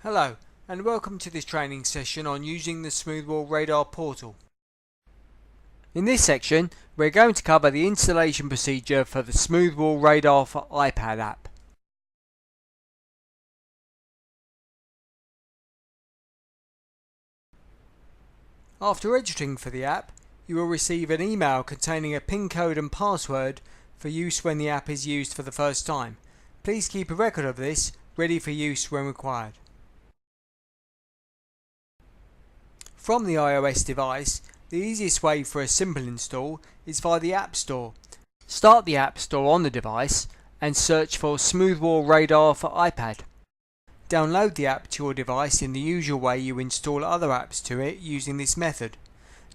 Hello and welcome to this training session on using the Smoothwall radar portal. In this section we're going to cover the installation procedure for the Smoothwall radar for iPad app. After registering for the app, you will receive an email containing a PIN code and password for use when the app is used for the first time. Please keep a record of this ready for use when required. From the iOS device, the easiest way for a simple install is via the App Store. Start the App Store on the device and search for Smoothwall Radar for iPad. Download the app to your device in the usual way you install other apps to it using this method.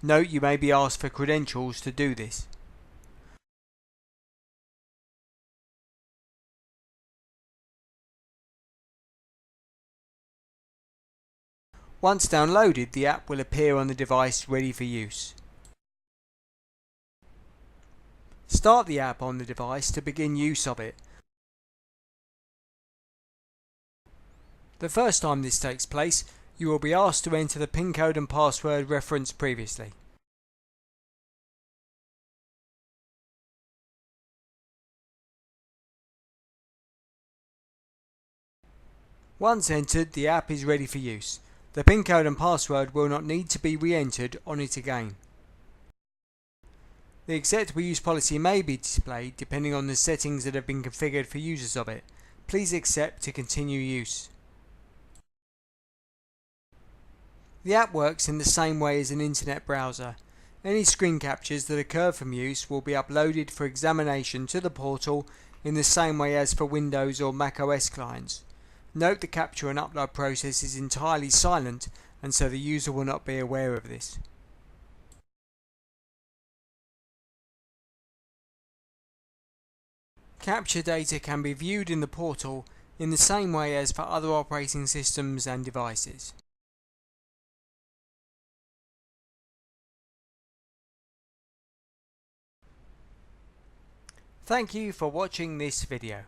Note you may be asked for credentials to do this. Once downloaded, the app will appear on the device ready for use. Start the app on the device to begin use of it. The first time this takes place, you will be asked to enter the PIN code and password referenced previously. Once entered, the app is ready for use. The PIN code and password will not need to be re-entered on it again. The acceptable use policy may be displayed depending on the settings that have been configured for users of it. Please accept to continue use. The app works in the same way as an internet browser. Any screen captures that occur from use will be uploaded for examination to the portal in the same way as for Windows or macOS clients. Note the capture and upload process is entirely silent, and so the user will not be aware of this. Capture data can be viewed in the portal in the same way as for other operating systems and devices. Thank you for watching this video.